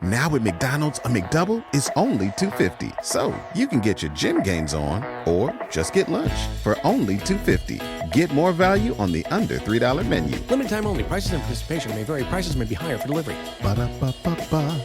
Now at McDonald's, a McDouble is only $2.50. So you can get your gym gains on or just get lunch for only $2.50. Get more value on the under $3 menu. Limited time only. Prices and participation may vary. Prices may be higher for delivery. Ba-da-ba-ba-ba.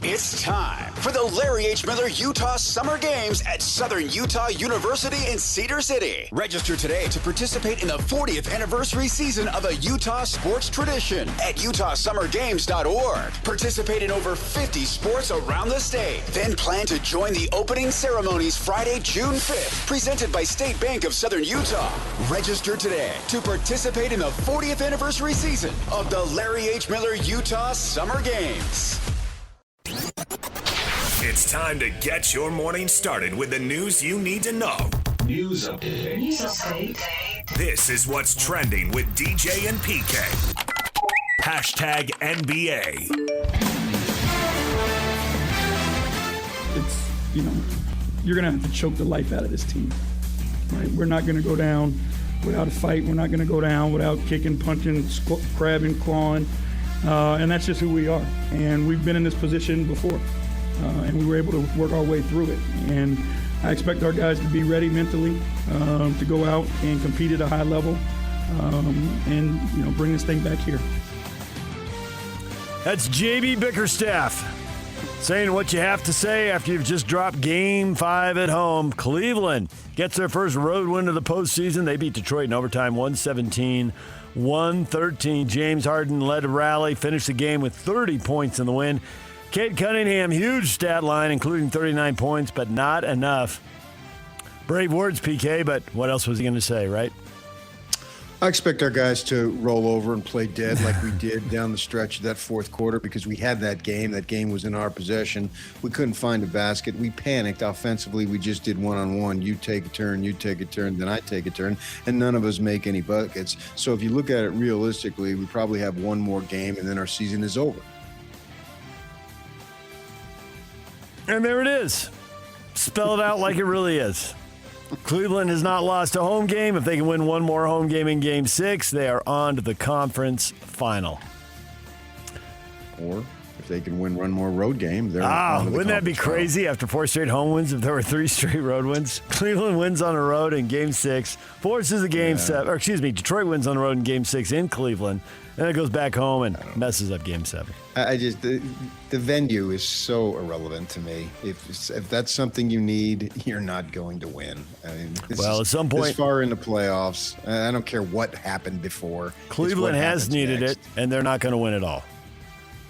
It's time for the Larry H. Miller Utah Summer Games at Southern Utah University in Cedar City. Register today to participate in the 40th anniversary season of a Utah sports tradition at utahsummergames.org. Participate in over 50 sports around the state. Then plan to join the opening ceremonies Friday, June 5th, presented by State Bank of Southern Utah. Register today to participate in the 40th anniversary season of the Larry H. Miller Utah Summer Games. It's time to get your morning started with the news you need to know. News update. This is what's trending with DJ and PK. Hashtag NBA. It's, you're going to have to choke the life out of this team. Right? We're not going to go down without a fight. We're not going to go down without kicking, punching, grabbing, clawing. And that's just who we are. And we've been in this position before. And we were able to work our way through it. And I expect our guys to be ready mentally to go out and compete at a high level and bring this thing back here. That's JB Bickerstaff saying what you have to say after you've just dropped Game 5 at home. Cleveland gets their first road win of the postseason. They beat Detroit in overtime 117-113. James Harden led a rally, finished the game with 30 points in the win. Cade Cunningham, huge stat line, including 39 points, but not enough. Brave words, PK, but what else was he going to say, right? I expect our guys to roll over and play dead like we did down the stretch of that fourth quarter because we had that game. That game was in our possession. We couldn't find a basket. We panicked offensively. We just did one-on-one. You take a turn, then I take a turn, and none of us make any buckets. So if you look at it realistically, we probably have one more game, and then our season is over. And there it is. Spell it out like it really is. Cleveland has not lost a home game. If they can win one more home game in Game 6, they are on to the conference final. Or if they can win one more road game, they're on to the wouldn't that be crazy after 4 straight home wins if there were 3 straight road wins? Cleveland wins on the road in Game 6, forces a Game 7, or Detroit wins on the road in Game 6 in Cleveland, and it goes back home and messes up Game 7. The venue is so irrelevant to me. If that's something you need, you're not going to win. I mean, at some point, this far in the playoffs, I don't care what happened before. Cleveland has needed it, and they're not going to win it all.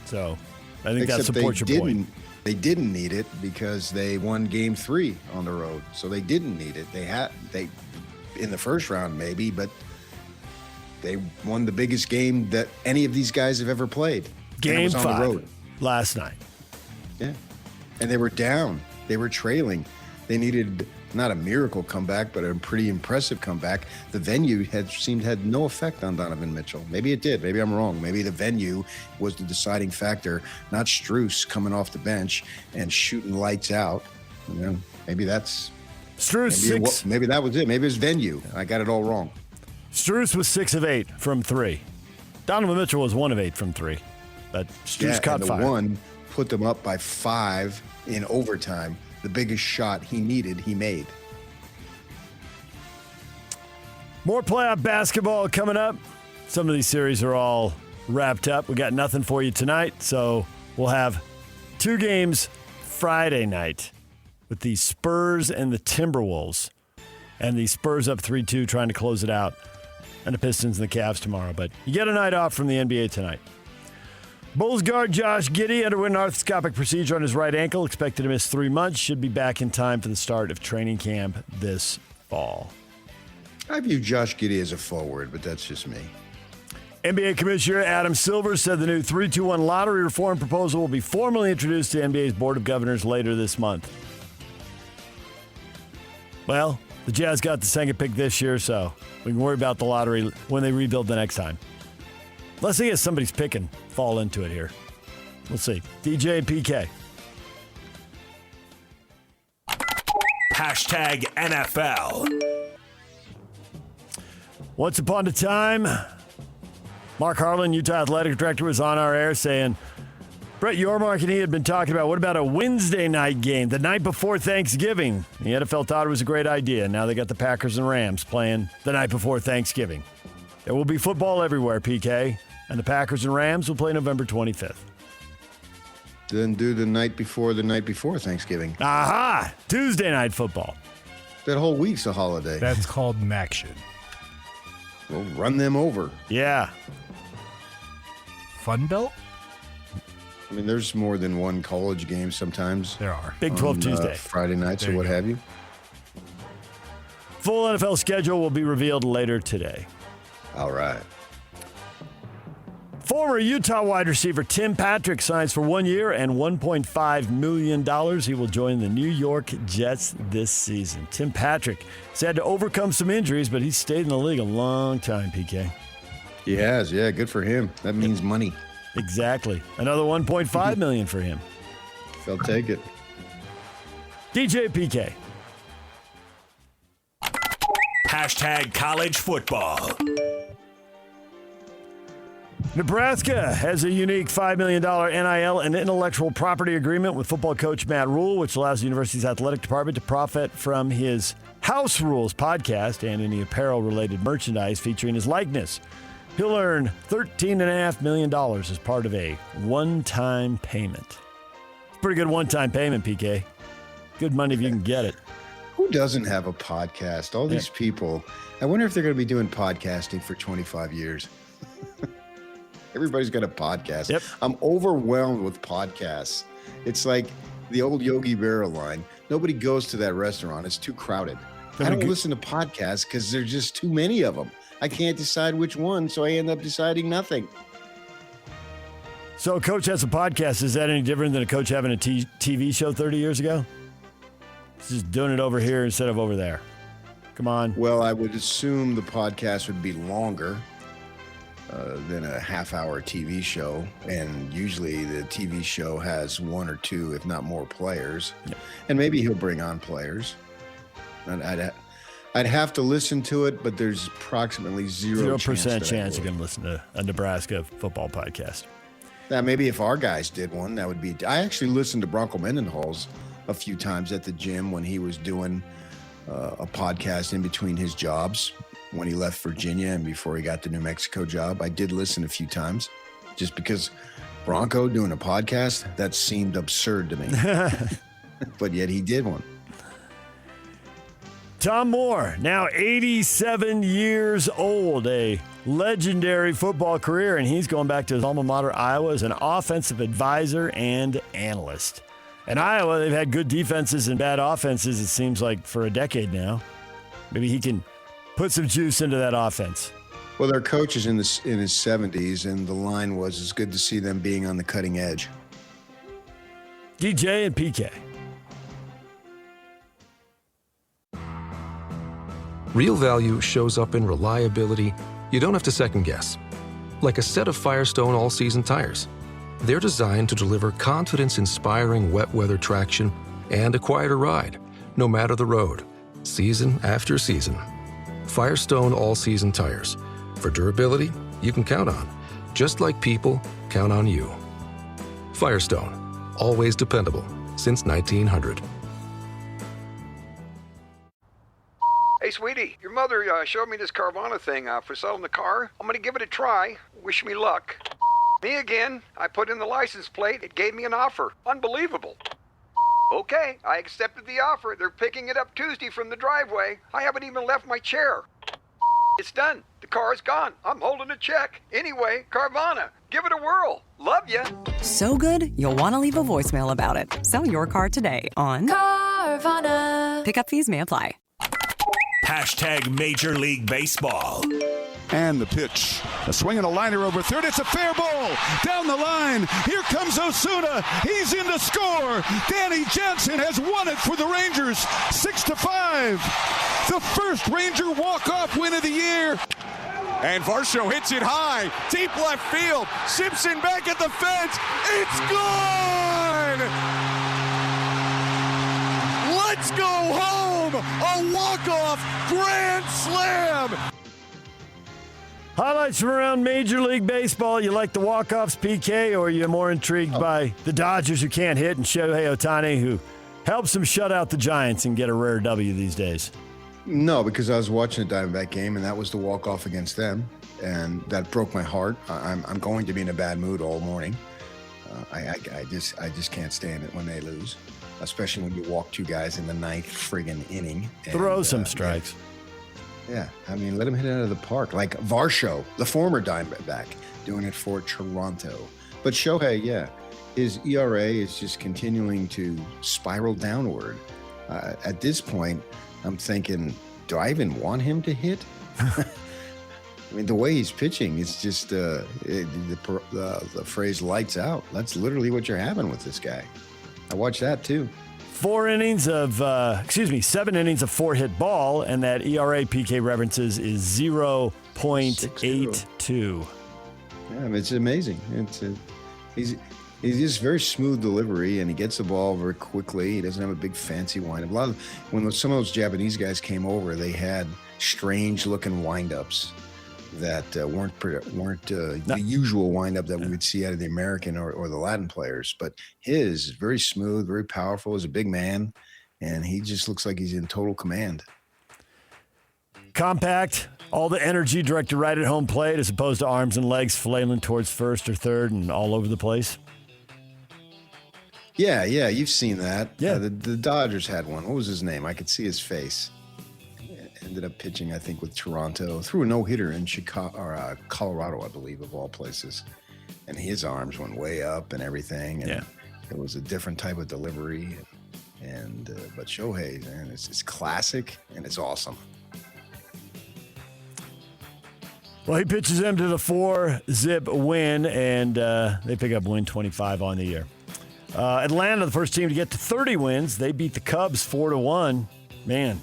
So I think that supports your point. They didn't need it because they won Game 3 on the road, so they didn't need it. They in the first round maybe, but they won the biggest game that any of these guys have ever played. Game 5 on the road last night. Yeah, and they were down. They were trailing. They needed not a miracle comeback, but a pretty impressive comeback. The venue had no effect on Donovan Mitchell. Maybe it did. Maybe I'm wrong. Maybe the venue was the deciding factor, not Strus coming off the bench and shooting lights out. Maybe that's Strus. Maybe that was it. Maybe it was venue. I got it all wrong. Strus was 6 of 8 from 3. Donovan Mitchell was 1 of 8 from 3. But Strus caught fire. One put them up by 5 in overtime. The biggest shot he needed, he made. More playoff basketball coming up. Some of these series are all wrapped up. We got nothing for you tonight, so we'll have 2 games Friday night with the Spurs and the Timberwolves. And the Spurs up 3-2 trying to close it out. And the Pistons and the Cavs tomorrow. But you get a night off from the NBA tonight. Bulls guard Josh Giddey underwent an arthroscopic procedure on his right ankle. Expected to miss 3 months. Should be back in time for the start of training camp this fall. I view Josh Giddey as a forward, but that's just me. NBA Commissioner Adam Silver said the new 3-2-1 lottery reform proposal will be formally introduced to NBA's Board of Governors later this month. Well, the Jazz got the second pick this year, so we can worry about the lottery when they rebuild the next time. Let's see if somebody's pick and fall into it here. We'll see. DJ and PK. Hashtag NFL. Once upon a time, Mark Harlan, Utah Athletic Director, was on our air saying Brett Yormark and he had been talking about, what about a Wednesday night game, the night before Thanksgiving? The NFL thought it was a great idea. Now they got the Packers and Rams playing the night before Thanksgiving. There will be football everywhere, PK, and the Packers and Rams will play November 25th. Then do the night before Thanksgiving. Aha! Tuesday night football. That whole week's a holiday. That's called Maction. We'll run them over. Yeah. Fun Belt? I mean, there's more than one college game sometimes. There are. Big 12 on, Tuesday. Friday nights There or you what go. have you. Full NFL schedule will be revealed later today. All right. Former Utah wide receiver Tim Patrick signs for 1 year and $1.5 million. He will join the New York Jets this season. Tim Patrick has had to overcome some injuries, but he's stayed in the league a long time, PK. He has, yeah. Good for him. That means money. Exactly. Another $1.5 million for him. They'll take it. DJ PK. Hashtag college football. Nebraska has a unique $5 million NIL and intellectual property agreement with football coach Matt Rule, which allows the university's athletic department to profit from his House Rules podcast and any apparel-related merchandise featuring his likeness. He'll earn $13.5 million as part of a one-time payment. It's a pretty good one-time payment, PK. Good money if you can get it. Who doesn't have a podcast? All these people. I wonder if they're going to be doing podcasting for 25 years. Everybody's got a podcast. Yep. I'm overwhelmed with podcasts. It's like the old Yogi Berra line. Nobody goes to that restaurant. It's too crowded. I don't listen to podcasts because there's just too many of them. I can't decide which one, so I end up deciding nothing. So a coach has a podcast. Is that any different than a coach having a TV show 30 years ago? He's just doing it over here instead of over there. Come on. Well, I would assume the podcast would be longer than a half-hour TV show, and usually the TV show has one or two, if not more, players. Yeah. And maybe he'll bring on players. And I'd have to listen to it, but there's approximately 0% chance you're going to listen to a Nebraska football podcast. Now, maybe if our guys did one, that would be. I actually listened to Bronco Mendenhall's a few times at the gym when he was doing a podcast in between his jobs when he left Virginia and before he got the New Mexico job. I did listen a few times just because Bronco doing a podcast, that seemed absurd to me. But yet he did one. Tom Moore, now 87 years old, a legendary football career, and he's going back to his alma mater, Iowa, as an offensive advisor and analyst. In Iowa, they've had good defenses and bad offenses, it seems like, for a decade now. Maybe he can put some juice into that offense. Well, their coach is in his 70s, and the line was, it's good to see them being on the cutting edge. DJ and PK. Real value shows up in reliability you don't have to second guess. Like a set of Firestone all-season tires. They're designed to deliver confidence-inspiring wet weather traction and a quieter ride, no matter the road, season after season. Firestone all-season tires. For durability you can count on, just like people count on you. Firestone, always dependable since 1900. Hey, sweetie, your mother showed me this Carvana thing for selling the car. I'm going to give it a try. Wish me luck. Me again. I put in the license plate. It gave me an offer. Unbelievable. Okay, I accepted the offer. They're picking it up Tuesday from the driveway. I haven't even left my chair. It's done. The car's gone. I'm holding a check. Anyway, Carvana, give it a whirl. Love ya. So good, you'll want to leave a voicemail about it. Sell your car today on Carvana. Pickup fees may apply. Hashtag Major League Baseball. And the pitch. A swing and a liner over third. It's a fair ball. Down the line. Here comes Osuna. He's in to score. Danny Jansen has won it for the Rangers. 6-5. The first Ranger walk-off win of the year. And Varsho hits it high. Deep left field. Simpson back at the fence. It's gone! Let's go home! A walk-off grand slam! Highlights from around Major League Baseball. You like the walk-offs, PK, or are you more intrigued by the Dodgers who can't hit and Shohei Ohtani who helps them shut out the Giants and get a rare W these days? No, because I was watching a Diamondback game, and that was the walk-off against them, and that broke my heart. I'm going to be in a bad mood all morning. I just can't stand it when they lose, especially when you walk two guys in the ninth friggin' inning. Throw some strikes. Yeah, I mean, let him hit it out of the park. Like Varsho, the former Diamondback, doing it for Toronto. But Shohei, yeah, his ERA is just continuing to spiral downward. At this point, I'm thinking, do I even want him to hit? I mean, the way he's pitching, it's just the phrase lights out. That's literally what you're having with this guy. I watched that too. 7 innings of 4-hit ball, and that ERA PK references is 0.82. Yeah, it's amazing. He's just very smooth delivery, and he gets the ball very quickly. He doesn't have a big fancy windup. When some of those Japanese guys came over, they had strange-looking windups that weren't the usual windup that we would see out of the American or the Latin players. But his is very smooth, very powerful. He's a big man, and he just looks like he's in total command. Compact, all the energy directed right at home plate as opposed to arms and legs flailing towards first or third and all over the place. Yeah, you've seen that. Yeah, the Dodgers had one. What was his name? I could see his face. Ended up pitching, I think, with Toronto. Threw a no-hitter in Chicago or Colorado, I believe, of all places. And his arms went way up and everything. And it was a different type of delivery. But Shohei, man, it's classic and it's awesome. Well, he pitches them to the 4-zip win, and they pick up win 25 on the year. Atlanta, the first team to get to 30 wins. They beat the Cubs 4-1. Man,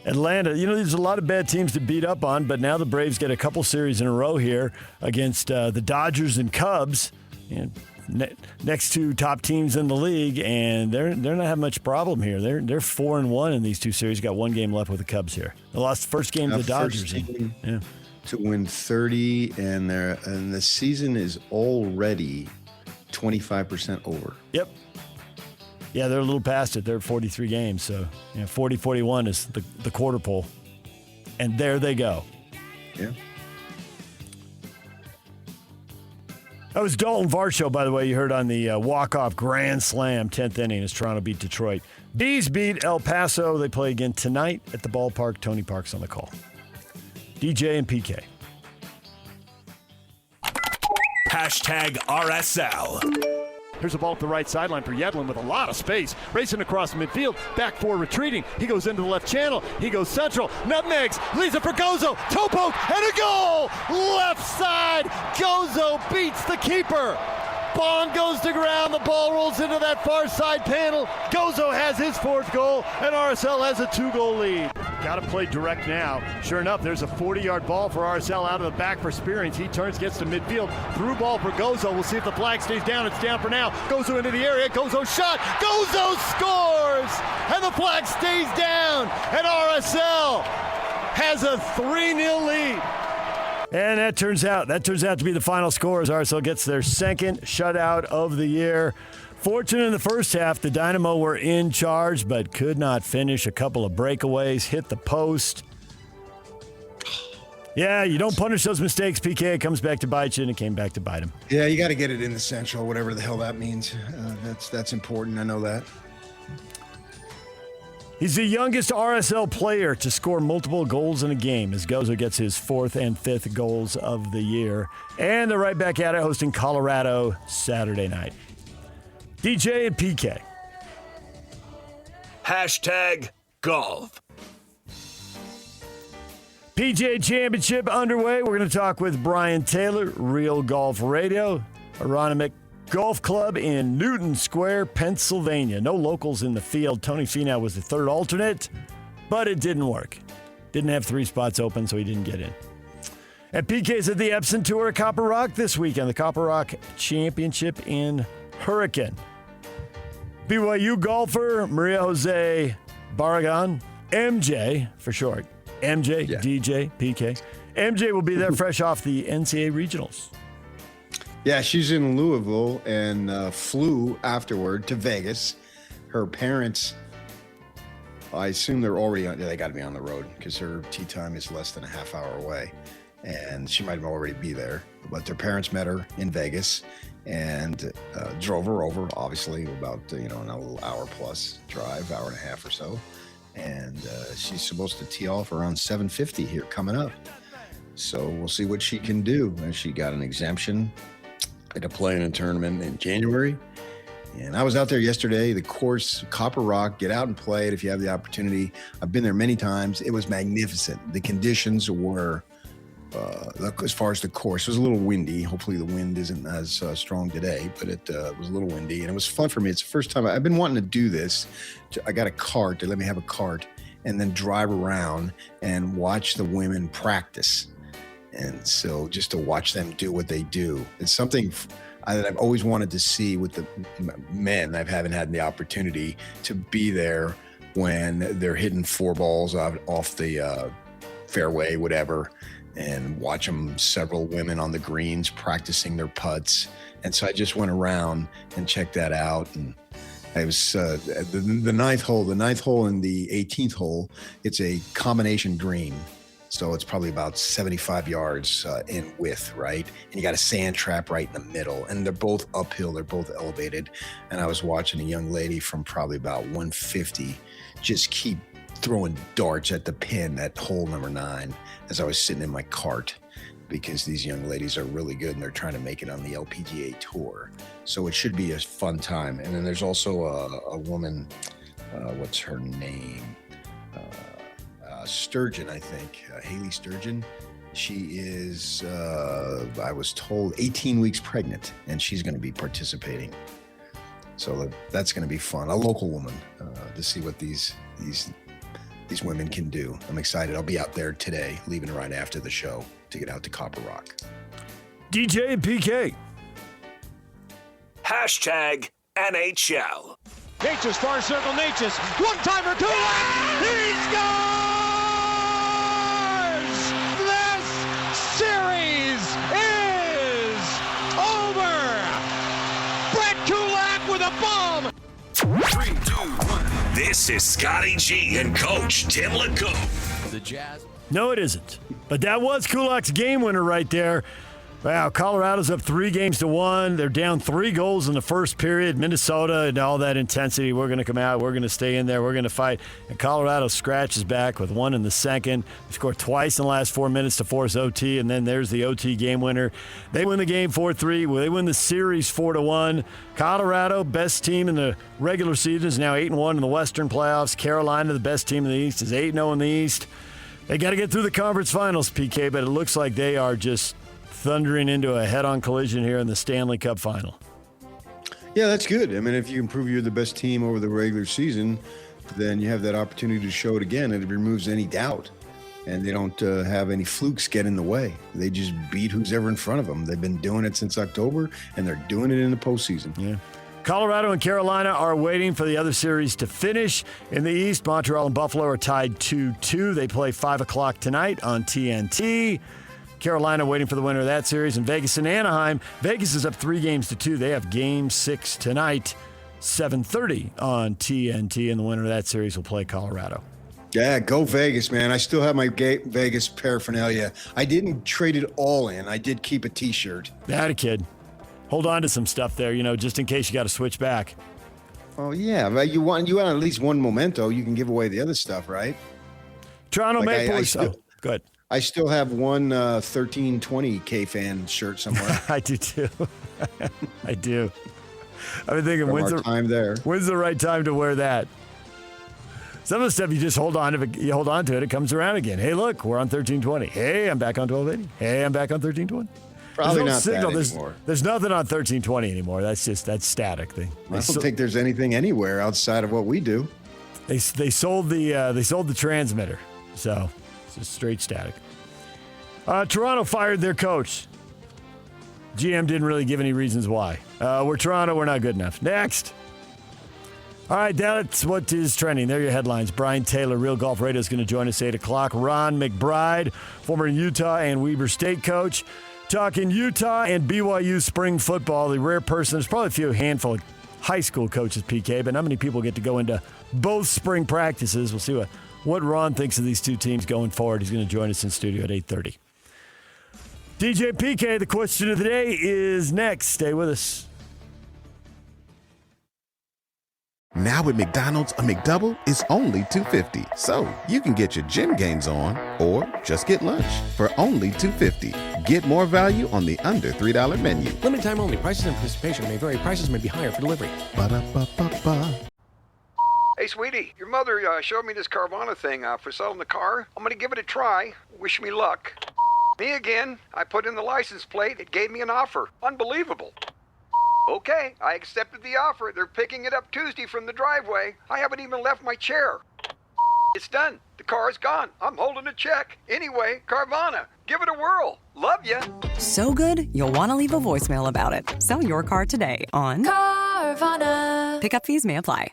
Atlanta, there's a lot of bad teams to beat up on, but now the Braves get a couple series in a row here against the Dodgers and Cubs, next two top teams in the league, and they're not having much problem here. They're 4-1 in these two series. Got one game left with the Cubs here. They lost the first game to the Dodgers. To win 30, and the season is already 25% over. Yep. Yeah, they're a little past it. They're at 43 games, so 40-41 is the quarter pole. And there they go. Yeah. That was Dalton Varsho, by the way, you heard on the walk-off grand slam 10th inning as Toronto beat Detroit. Bees beat El Paso. They play again tonight at the ballpark. Tony Park's on the call. DJ and PK. Hashtag RSL. Here's a ball at the right sideline for Yedlin with a lot of space. Racing across midfield. Back four retreating. He goes into the left channel. He goes central. Nutmegs. Leaves it for Gozo. Toe poke and a goal. Left side. Gozo beats the keeper. Bond goes to ground. The ball rolls into that far side panel. Gozo has his fourth goal, and RSL has a 2-goal lead. Got to play direct now. Sure enough, there's a 40-yard ball for RSL out of the back for Spearings. He turns, gets to midfield. Through ball for Gozo. We'll see if the flag stays down. It's down for now. Gozo into the area. Gozo shot. Gozo scores! And the flag stays down. And RSL has a 3-0 lead. And that turns out to be the final score as RSL gets their second shutout of the year. Fortunate in the first half, the Dynamo were in charge, but could not finish. A couple of breakaways, hit the post. Yeah, you don't punish those mistakes, PK. It comes back to bite you, and it came back to bite him. Yeah, you got to get it in the central, whatever the hell that means. That's important. I know that. He's the youngest RSL player to score multiple goals in a game as Gozo gets his 4th and 5th goals of the year. And they're right back at it, hosting Colorado Saturday night. DJ and PK. Hashtag golf. PGA Championship underway. We're going to talk with Brian Taylor, Real Golf Radio, Aronimink Golf Club in Newton Square, Pennsylvania. No locals in the field. Tony Finau was the third alternate, but it didn't work. Didn't have 3 spots open, so he didn't get in. And PK's at the Epson Tour at Copper Rock this weekend, the Copper Rock Championship in Hurricane. BYU golfer Maria Jose Barragan, MJ for short, MJ, DJ, PK, MJ will be there fresh off the NCAA regionals. Yeah, she's in Louisville and flew afterward to Vegas. Her parents, I assume they're already on, they got to be on the road because her tee time is less than a half hour away. And she might already be there. But their parents met her in Vegas and drove her over, obviously, about, an hour plus drive, hour and a half or so. And she's supposed to tee off around 7:50 here coming up. So we'll see what she can do. And she got an exemption to play in a tournament in January. And I was out there yesterday, the course, Copper Rock, get out and play it if you have the opportunity. I've been there many times. It was magnificent. The conditions were, as far as the course, it was a little windy. Hopefully the wind isn't as strong today, but it was a little windy and it was fun for me. It's the first time I've been wanting to do this. I got a cart. They let me have a cart and then drive around and watch the women practice. And so just to watch them do what they do, it's something that I've always wanted to see with the men. I haven't had the opportunity to be there when they're hitting 4 balls off the fairway, whatever, and watch them, several women on the greens practicing their putts. And so I just went around and checked that out. And I was the ninth hole and the 18th hole, it's a combination green. So it's probably about 75 yards in width, right? And you got a sand trap right in the middle. And they're both uphill. They're both elevated. And I was watching a young lady from probably about 150 just keep throwing darts at the pin at hole number 9 as I was sitting in my cart, because these young ladies are really good and they're trying to make it on the LPGA tour. So it should be a fun time. And then there's also a woman, what's her name? Sturgeon, I think, Haley Sturgeon. She is, I was told, 18 weeks pregnant, and she's going to be participating. So that's going to be fun. A local woman, to see what these women can do. I'm excited. I'll be out there today, leaving right after the show to get out to Copper Rock. DJ and PK. Hashtag NHL. Natchez, far circle, Natchez. One-timer, Kulak! He scores! This series is over! Brett Kulak with a bomb! 3, 2, 1. This is Scotty G and Coach Tim LeCoux. The Jazz. No, it isn't. But that was Kulak's game winner right there. Wow, Colorado's up 3-1. They're down 3 goals in the first period. Minnesota and all that intensity. We're going to come out. We're going to stay in there. We're going to fight. And Colorado scratches back with 1 in the second. They scored twice in the last 4 minutes to force OT, and then there's the OT game winner. They win the game 4-3. They win the series 4-1. Colorado, best team in the regular season, is now 8-1 in the Western playoffs. Carolina, the best team in the East, is 8-0 in the East. They got to get through the conference finals, PK, but it looks like they are just thundering into a head-on collision here in the Stanley Cup final. Yeah, that's good. I mean, if you can prove you're the best team over the regular season, then you have that opportunity to show it again, and it removes any doubt. And they don't have any flukes get in the way. They just beat who's ever in front of them. They've been doing it since October, and they're doing it in the postseason. Yeah. Colorado and Carolina are waiting for the other series to finish. In the East, Montreal and Buffalo are tied 2-2. They play 5 o'clock tonight on TNT. Carolina waiting for the winner of that series. And Vegas and Anaheim. Vegas is up 3-2. They have Game 6 tonight, 7:30 on TNT. And the winner of that series will play Colorado. Yeah, go Vegas, man. I still have my Vegas paraphernalia. I didn't trade it all in. I did keep a T-shirt. That a kid. Hold on to some stuff there, just in case you got to switch back. Oh, yeah. But you want at least one memento. You can give away the other stuff, right? Toronto Maple Leafs. Good. I still have one 1320 K-Fan shirt somewhere. I do, too. I do. I've been thinking, when's the right time to wear that? Some of the stuff you just hold on to it, it comes around again. Hey, look, we're on 1320. Hey, I'm back on 1280. Hey, I'm back on 1320. Probably not signal. That anymore. There's nothing on 1320 anymore. That's static thing. I don't think there's anything anywhere outside of what we do. They sold the transmitter, so it's just straight static. Toronto fired their coach. GM didn't really give any reasons why. We're Toronto. We're not good enough. Next. All right, that's what is trending. There are your headlines. Brian Taylor, Real Golf Radio, is going to join us 8 o'clock. Ron McBride, former Utah and Weber State coach, talking Utah and BYU spring football. The rare person, there's probably a handful of high school coaches, PK, but not many people get to go into both spring practices. We'll see what Ron thinks of these two teams going forward. He's going to join us in studio at 8:30. DJ PK, the question of the day is next. Stay with us. Now at McDonald's, a McDouble is only $2.50. So you can get your gym gains on or just get lunch for only $2.50. Get more value on the under $3 menu. Limited time only. Prices and participation may vary. Prices may be higher for delivery. Ba-da-ba-ba-ba. Hey, sweetie, your mother showed me this Carvana thing for selling the car. I'm going to give it a try. Wish me luck. Me again. I put in the license plate. It gave me an offer. Unbelievable. Okay, I accepted the offer. They're picking it up Tuesday from the driveway. I haven't even left my chair. It's done. The car is gone. I'm holding a check. Anyway, Carvana, give it a whirl. Love ya. So good, you'll want to leave a voicemail about it. Sell your car today on Carvana. Pickup fees may apply.